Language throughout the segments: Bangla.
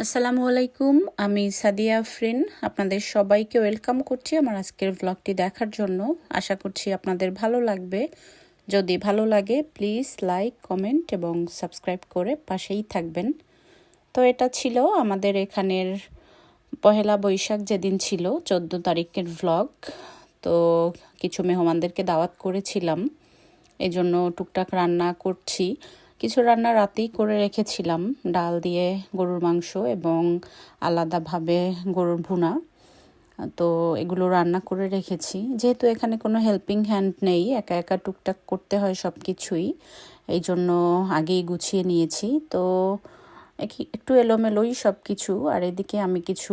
আসসালামু আলাইকুম, আমি সাদিয়া আফরিন। আপনাদের সবাইকে ওয়েলকাম করছি আমার আজকের ব্লগটি দেখার জন্য। আশা করছি আপনাদের ভালো লাগবে। যদি ভালো লাগে প্লিজ লাইক, কমেন্ট এবং সাবস্ক্রাইব করে পাশেই থাকবেন। তো এটা ছিল আমাদের এখানের পহেলা বৈশাখ যেদিন ছিল 14 তারিখের ব্লগ। তো কিছু মেহমানদেরকে দাওয়াত করেছিলাম, এই জন্য টুকটাক রান্না করছি। কিছু রান্না রাতেই করে রেখেছিলাম, ডাল দিয়ে গরুর মাংস এবং আলাদাভাবে গরুর ভুনা। তো এগুলো রান্না করে রেখেছি, যেহেতু এখানে কোনো হেল্পিং হ্যান্ড নেই, একা একা টুকটাক করতে হয় সব কিছুই, এই জন্য আগেই গুছিয়ে নিয়েছি। তো একটু এলোমেলোই সব কিছু। আর এদিকে আমি কিছু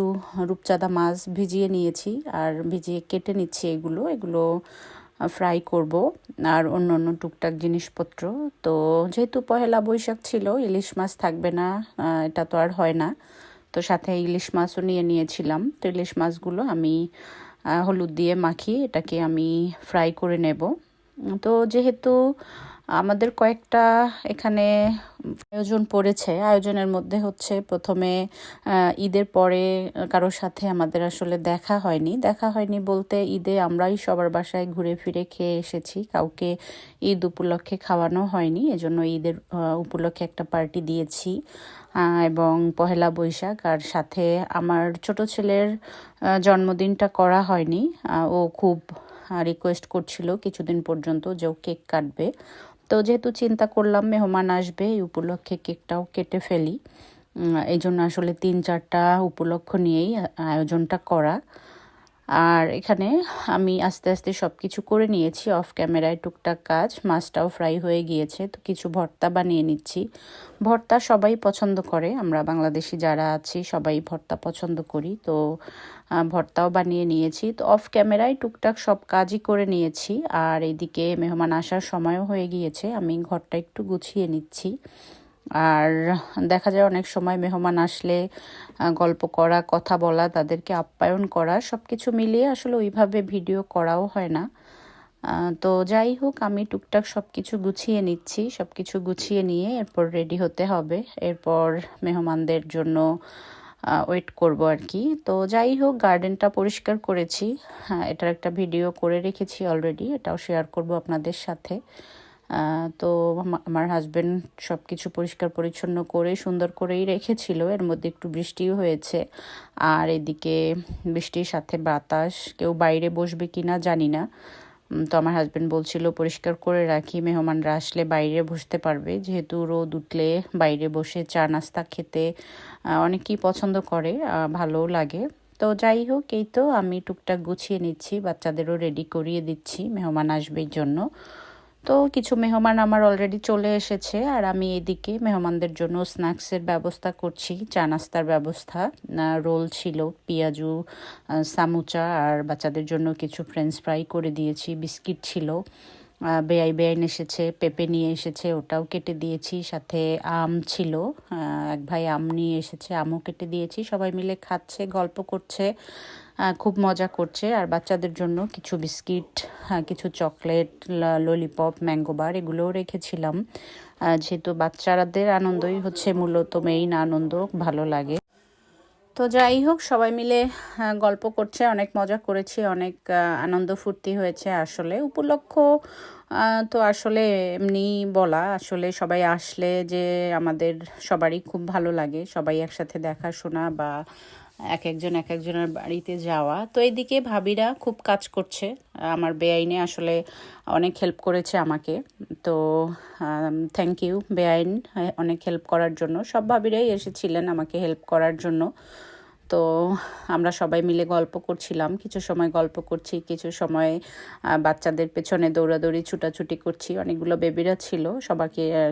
রূপচাঁদা মাছ ভিজিয়ে নিয়েছি আর ভিজিয়ে কেটে নিচ্ছি। এগুলো ফ্রাই করব আর অন্য অন্য টুকটাক জিনিসপত্র। তো যেহেতু পহেলা বৈশাখ ছিল, ইলিশ মাছ থাকবে না, এটা তো আর হয় না। তো সাথে ইলিশ মাছও নিয়ে নিয়েছিলাম। তো ইলিশ মাছগুলো আমি হলুদ দিয়ে মাখিয়ে এটাকে আমি ফ্রাই করে নেব। তো যেহেতু আমাদের কয়েকটা এখানে আয়োজন পড়েছে, আয়োজনের মধ্যে হচ্ছে প্রথমে ঈদের পরে কারোর সাথে আমাদের আসলে দেখা হয়নি বলতে ঈদে আমরাই সবার বাসায় ঘুরে ফিরে খেয়ে এসেছি, কাউকে ঈদ উপলক্ষে খাওয়ানো হয়নি। এজন্য ঈদের উপলক্ষে একটা পার্টি দিয়েছি এবং পহেলা বৈশাখ। আর সাথে আমার ছোট ছেলের জন্মদিনটা করা হয়নি। ও খুব রিকোয়েস্ট করছিল কিছুদিন পর্যন্ত যে ও কেক কাটবে। তো যেহেতু চিন্তা করলাম মেহমান আসবে, এই উপলক্ষে কেকটাও কেটে ফেলি। এই জন্য আসলে 3-4টা উপলক্ষ নিয়েই আয়োজনটা করা। আর এখানে আমি আস্তে আস্তে সব কিছু করে নিয়েছি অফ ক্যামেরায়, টুকটাক কাজ। মাছটাও ফ্রাই হয়ে গিয়েছে, তো কিছু ভর্তা বানিয়ে নিচ্ছি। ভর্তা সবাই পছন্দ করে, আমরা বাংলাদেশি যারা আছি সবাই ভর্তা পছন্দ করি। তো ভর্তাও বানিয়ে নিয়েছি। তো অফ ক্যামেরায় টুকটাক সব কাজই করে নিয়েছি। আর এদিকে মেহমান আসার সময়ও হয়ে গিয়েছে, আমি ঘরটা একটু গুছিয়ে নিচ্ছি। আর দেখা যায় অনেক সময় মেহমান আসলে গল্প করা, কথা বলা, তাদেরকে আপ্যায়ন করা, সব কিছু মিলিয়ে আসলে ওইভাবে ভিডিও করাও হয় না। তো যাই হোক, আমি টুকটাক সব কিছু গুছিয়ে নিচ্ছি। সব কিছু গুছিয়ে নিয়ে এরপর রেডি হতে হবে, এরপর মেহমানদের জন্য ওয়েট করব আর কি। তো যাই হোক, গার্ডেনটা পরিষ্কার করেছি, হ্যাঁ এটার একটা ভিডিও করে রেখেছি অলরেডি, এটাও শেয়ার করব আপনাদের সাথে। তো আমার হাজবেন্ড সব কিছু পরিষ্কার পরিচ্ছন্ন করে সুন্দর করেই রেখেছিল, এর মধ্যে একটু বৃষ্টিও হয়েছে। আর এদিকে বৃষ্টির সাথে বাতাস, কেউ বাইরে বসবে কি না জানি না। তো আমার হাজবেন্ড বলছিল পরিষ্কার করে রাখি, মেহমানরা আসলে বাইরে বসতে পারবে, যেহেতু রোদ উঠলে বাইরে বসে চা নাস্তা খেতে অনেকেই পছন্দ করে, ভালোও লাগে। তো যাই হোক, এই তো আমি টুকটাক গুছিয়ে নিচ্ছি, বাচ্চাদেরও রেডি করিয়ে দিচ্ছি মেহমান আসবে জন্য। তো কিছু মেহমান আমার অলরেডি চলে এসেছে আর আমি এদিকে মেহমানদের জন্য স্ন্যাক্সের ব্যবস্থা করছি, চা নাস্তার ব্যবস্থা। রোল ছিল, পেঁয়াজু, সামুচা, আর বাচ্চাদের জন্য কিছু ফ্রেঞ্চ ফ্রাই করে দিয়েছি। বিস্কিট ছিল, বেআইন এসেছে, পেঁপে নিয়ে এসেছে, ওটাও কেটে দিয়েছি। সাথে আম ছিল, এক ভাই আম নিয়ে এসেছে, আমও কেটে দিয়েছি। সবাই মিলে খাচ্ছে, গল্প করছে, খুব মজা করছে। আর বাচ্চাদের জন্য কিছু বিস্কিট, কিছু চকলেট, ললিপপ, ম্যাঙ্গো বার এগুলোও রেখেছিলাম। যেহেতু বাচ্চাদের আনন্দই হচ্ছে মূলত মেইন আনন্দ, ভালো লাগে। তো যাই হোক, সবাই মিলে গল্প করছে, অনেক মজা করেছি, অনেক আনন্দ ফুর্তি হয়েছে। আসলে উপলক্ষ তো আসলে এমনি বলা, আসলে সবাই আসলে যে আমাদের সবারই খুব ভালো লাগে, সবাই একসাথে দেখাশোনা বা এক একজনের বাড়িতে যাওয়া। তো এদিকে ভাবিরা খুব কাজ করছে, আমার বেআইনে আসলে অনেক হেল্প করেছে আমাকে। তো থ্যাংক ইউ বেআইন, অনেক হেল্প করার জন্য। সব ভাবিরাই এসেছিলেন আমাকে হেল্প করার জন্য। তো আমরা সবাই মিলে গল্প করছিলাম, কিছু সময় গল্প করছি, কিছু সময় বাচ্চাদের পেছনে দৌড়াদৌড়ি ছুটাছুটি করছি। অনেকগুলো বেবিরা ছিল,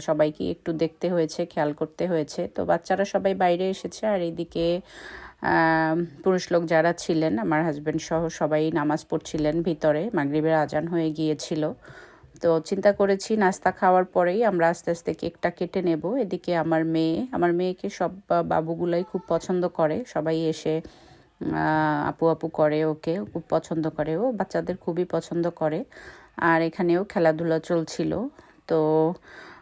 সবাইকে একটু দেখতে হয়েছে, খেয়াল করতে হয়েছে। তো বাচ্চারা সবাই বাইরে এসেছে আর এইদিকে পুরুষ লোক যারা ছিলেন, আমার হাজব্যান্ড সহ সবাই নামাজ পড়ছিলেন ভিতরে, মাগরিবের আজান হয়ে গিয়েছিল। তো চিন্তা করেছি নাস্তা খাওয়ার পরেই আমরা আস্তে আস্তে কেকটা কেটে নেব। এদিকে আমার মেয়েকে সব বাবুগুলাই খুব পছন্দ করে, সবাই এসে আপু আপু করে, ওকে খুব পছন্দ করে, ও বাচ্চাদের খুবই পছন্দ করে। আর এখানেও খেলাধুলা চলছিল। তো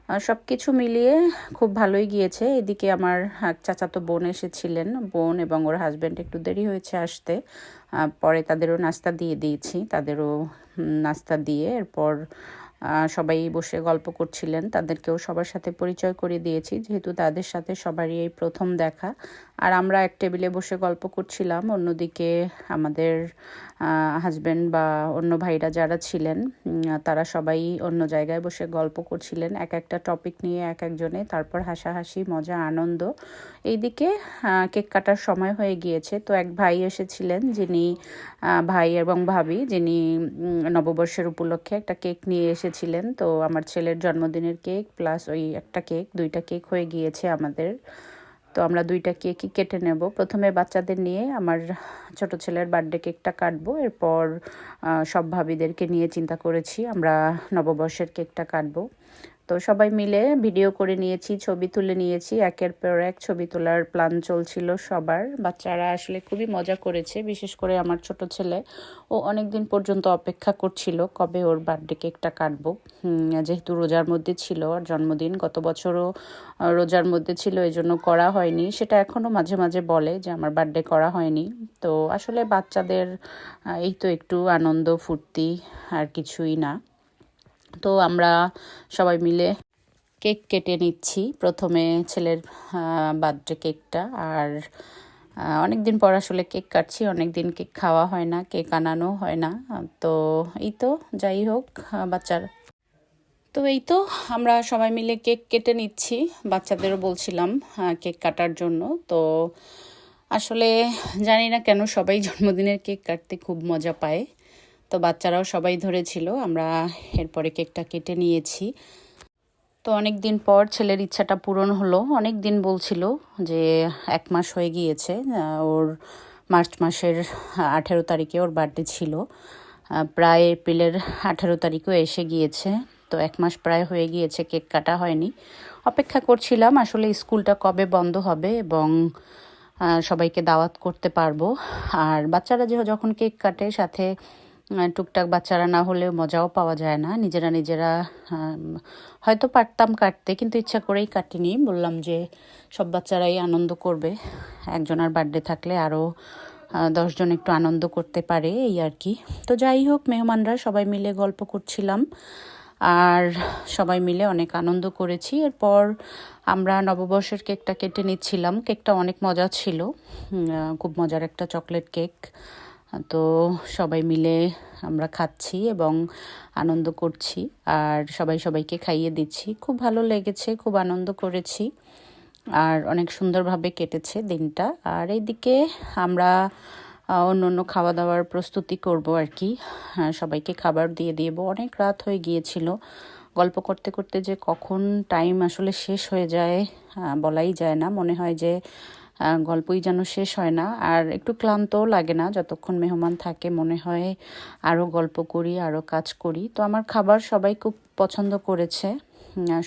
সব কিছু মিলিয়ে খুব ভালোই গিয়েছে। এদিকে আমার এক চাচাতো বোন এসেছিলেন, বোন এবং ওর হাজব্যান্ড একটু দেরি হয়েছে আসতে। পরে তাদেরও নাস্তা দিয়ে দিয়েছি, তাদেরও নাস্তা দিয়ে এরপর সবাই বসে গল্প করছিলেন, তাদেরকেও সবার সাথে পরিচয় করিয়ে দিয়েছি, যেহেতু তাদের সাথে সবারই এই প্রথম দেখা। আর আমরা এক টেবিলে বসে গল্প করছিলাম, অন্যদিকে আমাদের হাজব্যান্ড বা অন্য ভাইরা যারা ছিলেন তারা সবাই অন্য জায়গায় বসে গল্প করছিলেন, এক একটা টপিক নিয়ে এক একজনে, তারপর হাসাহাসি মজা আনন্দ। এইদিকে কেক কাটার সময় হয়ে গিয়েছে, তো এক ভাই এসেছিলেন যিনি ভাই এবং ভাবি, যিনি নববর্ষের উপলক্ষে একটা কেক নিয়ে এসেছিলেন। তো আমার ছেলের জন্মদিনের কেক প্লাস ওই একটা কেক, দুইটা কেক হয়ে গিয়েছে আমাদের। তো আমরা দুইটা কেকই কেটে নেব। প্রথমে বাচ্চাদের নিয়ে আমার ছোট ছেলের বার্থডে কেকটা কাটবো, এরপর সব ভাবিদেরকে নিয়ে চিন্তা করেছি আমরা নববর্ষের কেকটা কাটবো। তো সবাই মিলে ভিডিও করে নিয়েছি, ছবি তুলে নিয়েছি, একের পর এক ছবি তোলার প্ল্যান চলছিল সবার। বাচ্চারা আসলে খুবই মজা করেছে, বিশেষ করে আমার ছোট ছেলে, ও অনেক দিন পর্যন্ত অপেক্ষা করছিল কবে ওর বার্থডে কেকটা কাটবো। যেহেতু রোজার মধ্যে ছিল আর জন্মদিন, গত বছরও রোজার মধ্যে ছিল, এই জন্য করা হয়নি। সেটা এখনও মাঝে মাঝে বলে যে আমার বার্থডে করা হয়নি। তো আসলে বাচ্চাদের এই তো একটু আনন্দ ফুর্তি, আর কিছুই না। তো আমরা সবাই মিলে কেক কেটে নিচ্ছি, প্রথমে ছেলের বার্থডে কেকটা। আর অনেক দিন পর আসলে কেক কাটছি, অনেক দিন কেক খাওয়া হয় না, কেক আনানো হয় না। তো এই তো, যাই হোক, বাচ্চার তো এই তো আমরা সবাই মিলে কেক কেটে নিচ্ছি, বাচ্চাদেরও বলছিলাম কেক কাটার জন্য। তো আসলে জানি না কেন সবাই জন্মদিনের কেক কাটতে খুব মজা পায়, তো বাচ্চারাও সবাই ধরেছিল, আমরা এরপরে কেকটা কেটে নিয়েছি। তো অনেক দিন পর ছেলের ইচ্ছাটা পূরণ হলো, অনেক দিন বলছিল যে 1 মাস হয়ে গিয়েছে, ওর মার্চ মাসের 18 তারিখে ওর বার্থডে ছিল, প্রায় এপ্রিলের 18 তারিখও এসে গিয়েছে। তো 1 মাস প্রায় হয়ে গিয়েছে, কেক কাটা হয়নি। অপেক্ষা করছিলাম আসলে স্কুলটা কবে বন্ধ হবে এবং সবাইকে দাওয়াত করতে পারবো। আর বাচ্চারা যখন কেক কাটে সাথে টুকটাক বাচ্চারা না হলেও মজাও পাওয়া যায় না, নিজেরা নিজেরা হয়তো পারতাম কাটতে, কিন্তু ইচ্ছা করেই কাটিনি। বললাম যে সব বাচ্চারাই আনন্দ করবে, একজনের বার্থডে থাকলে আরও 10 জন একটু আনন্দ করতে পারে, এই আর কি। তো যাই হোক, মেহমানরা সবাই মিলে গল্প করছিলাম আর সবাই মিলে অনেক আনন্দ করেছি। এরপর আমরা নববর্ষের কেকটা কেটে নিচ্ছিলাম, কেকটা অনেক মজা ছিল, খুব মজার একটা চকলেট কেক। তো সবাই মিলে আমরা খাচ্ছি এবং আনন্দ করছি, আর সবাই সবাইকে খাইয়ে দিচ্ছি। খুব ভালো লেগেছে, খুব আনন্দ করেছি, আর অনেক সুন্দরভাবে কেটেছে দিনটা। আর এইদিকে আমরা অন্য অন্য খাওয়া দাওয়ার প্রস্তুতি করব আর কি, সবাইকে খাবার দিয়ে দেবো। অনেক রাত হয়ে গিয়েছিল, গল্প করতে করতে যে কখন টাইম আসলে শেষ হয়ে যায় বলাই যায় না, মনে হয় যে গল্পই যেন শেষ হয় না। আর একটু ক্লান্তও লাগে না যতক্ষণ মেহমান থাকে, মনে হয় আরও গল্প করি, আরও কাজ করি। তো আমার খাবার সবাই খুব পছন্দ করেছে,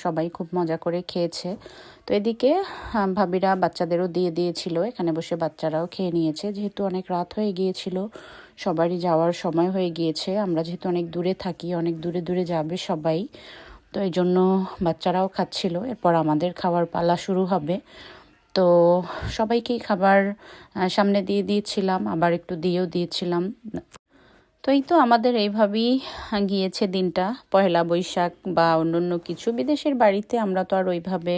সবাই খুব মজা করে খেয়েছে। তো এদিকে ভাবিরা বাচ্চাদেরও দিয়ে দিয়েছিল, এখানে বসে বাচ্চারাও খেয়ে নিয়েছে। যেহেতু অনেক রাত হয়ে গিয়েছিল, সবারই যাওয়ার সময় হয়ে গিয়েছে, আমরা যেহেতু অনেক দূরে থাকি, অনেক দূরে দূরে যাবে সবাই, তো এই জন্য বাচ্চারাও খাচ্ছিল। এরপর আমাদের খাবার পালা শুরু হবে। তো সবাইকেই খাবার সামনে দিয়ে দিয়েছিলাম, আবার একটু দিয়েও দিয়েছিলাম। তো এই তো আমাদের এইভাবেই গিয়েছে দিনটা। পয়লা বৈশাখ বা অন্য কিছু বিদেশের বাড়িতে আমরা তো আর ওইভাবে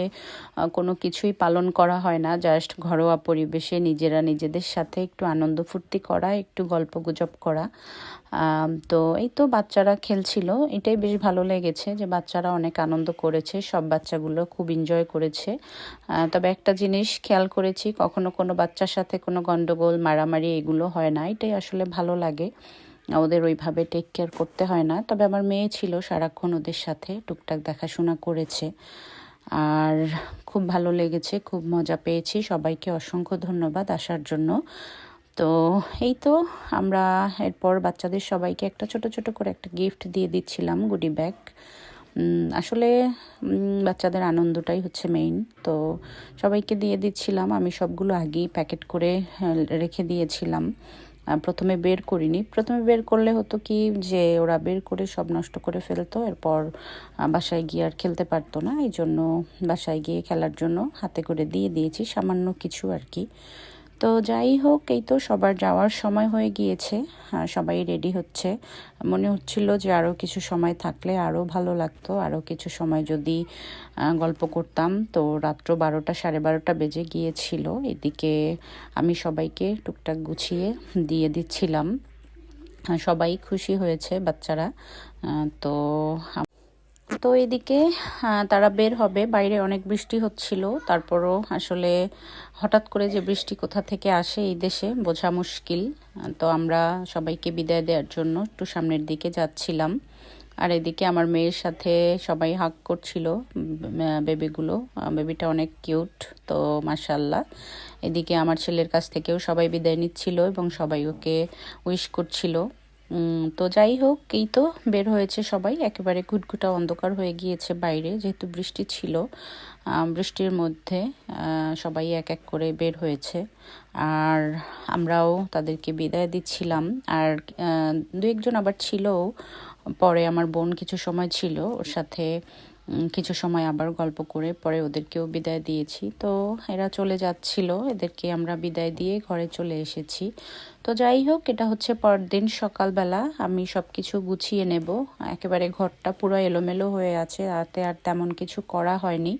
কোনো কিছুই পালন করা হয় না, জাস্ট ঘরোয়া পরিবেশে নিজেরা নিজেদের সাথে একটু আনন্দ ফুর্তি করা, একটু গল্প গুজব করা। তো এই তো বাচ্চারা খেলছিল, এটাই বেশ ভালো লেগেছে যে বাচ্চারা অনেক আনন্দ করেছে, সব বাচ্চাগুলো খুব এনজয় করেছে। তবে একটা জিনিস খেয়াল করেছি, কখনো কোনো বাচ্চার সাথে কোনো গন্ডগোল মারামারি এগুলো হয় না, এটাই আসলে ভালো লাগে। ওদের ওইভাবে টেক কেয়ার করতে হয় না। তবে আমার মেয়ে ছিল সারাক্ষণ ওদের সাথে, টুকটাক দেখাশোনা করেছে, আর খুব ভালো লেগেছে, খুব মজা পেয়েছি। সবাইকে অসংখ্য ধন্যবাদ আসার জন্য। তো এই তো আমরা এরপর বাচ্চাদের সবাইকে একটা ছোট ছোট করে একটা গিফট দিয়ে দিচ্ছিলাম, গুডি ব্যাগ। আসলে বাচ্চাদের আনন্দটাই হচ্ছে মেইন, তো সবাইকে দিয়ে দিচ্ছিলাম। আমি সবগুলো আগেই প্যাকেট করে রেখে দিয়েছিলাম, প্রথমে বের করিনি। প্রথমে বের করলে হতো কি যে ওরা বের করে সব নষ্ট করে ফেলতো, এরপর বাসায় গিয়ে আর খেলতে পারতো না। এই জন্য বাসায় গিয়ে খেলার জন্য হাতে করে দিয়ে দিয়েছি সামান্য কিছু আর কি। তো যাই হোক, এই তো সবার যাওয়ার সময় হয়ে গিয়েছে, সবাই রেডি হচ্ছে। মনে হচ্ছিল যে আরও কিছু সময় থাকলে আরও ভালো লাগতো, আরও কিছু সময় যদি গল্প করতাম। তো রাত্র 12টা 12:30 বেজে গিয়েছিল। এদিকে আমি সবাইকে টুকটাক গুছিয়ে দিয়ে দিচ্ছিলাম। সবাই খুশি হয়েছে বাচ্চারা। তো তো এদিকে তারা বের হবে, বাইরে অনেক বৃষ্টি হচ্ছিল। তারপরও আসলে হঠাৎ করে যে বৃষ্টি কোথা থেকে আসে এই দেশে বোঝা মুশকিল। তো আমরা সবাইকে বিদায় দেওয়ার জন্য একটু সামনের দিকে যাচ্ছিলাম। আর এদিকে আমার মেয়ের সাথে সবাই হাগ করছিল বেবিগুলো। বেবিটা অনেক কিউট, তো মাশাল্লাহ। এদিকে আমার ছেলের কাছ থেকেও সবাই বিদায় নিচ্ছিল এবং সবাই ওকে উইশ করছিল। তো যাই হোক, এই তো বের হয়েছে সবাই। একেবারে ঘুটঘুটা অন্ধকার হয়ে গিয়েছে বাইরে, যেহেতু বৃষ্টি ছিল। বৃষ্টির মধ্যে সবাই এক এক করে বের হয়েছে, আর আমরাও তাদেরকে বিদায় দিচ্ছিলাম। আর দু একজন আবার ছিল পরে, আমার বোন কিছু সময় ছিল ওর সাথে, কিছু সময় আবার গল্প করে পরে ওদেরকেও বিদায় দিয়েছি। তো এরা চলে যাচ্ছিল, এদেরকে আমরা বিদায় দিয়ে ঘরে চলে এসেছি। তো যাই হোক, এটা হচ্ছে পরদিন সকালবেলা। আমি সব কিছু গুছিয়ে নেব। একেবারে ঘরটা পুরো এলোমেলো হয়ে আছে, রাতে আর তেমন কিছু করা হয়নি।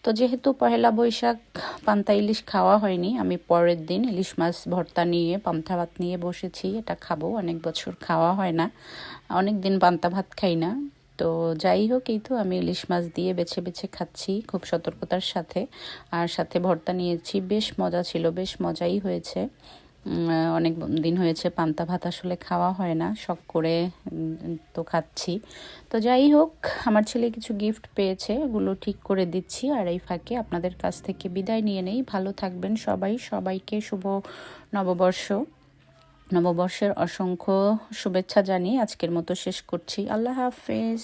তো যেহেতু পহেলা বৈশাখ পান্তা ইলিশ খাওয়া হয়নি, আমি পরের দিন ইলিশ মাছ ভর্তা নিয়ে পান্তা ভাত নিয়ে বসেছি। এটা খাবো, অনেক বছর খাওয়া হয় না, অনেক দিন পান্তা ভাত খাই না। তো যাই হোক, এই তো আমি ইলিশ মাছ দিয়ে বেছে বেছে খাচ্ছি খুব সতর্কতার সাথে। আর সাথে ভর্তা নিয়েছি, বেশ মজা ছিল, বেশ মজাই হয়েছে। অনেক দিন হয়েছে পান্তা ভাত আসলে খাওয়া হয় না, শখ করে তো খাচ্ছি। তো যাই হোক, আমার ছেলে কিছু গিফট পেয়েছে, এগুলো ঠিক করে দিচ্ছি। আর এই ফাঁকে আপনাদের কাছ থেকে বিদায় নিয়ে নেই। ভালো থাকবেন সবাই, সবাইকে শুভ নববর্ষ, নববর্ষের অসংখ্য শুভেচ্ছা জানিয়ে আজকের মতো শেষ করছি। আল্লাহ হাফেজ।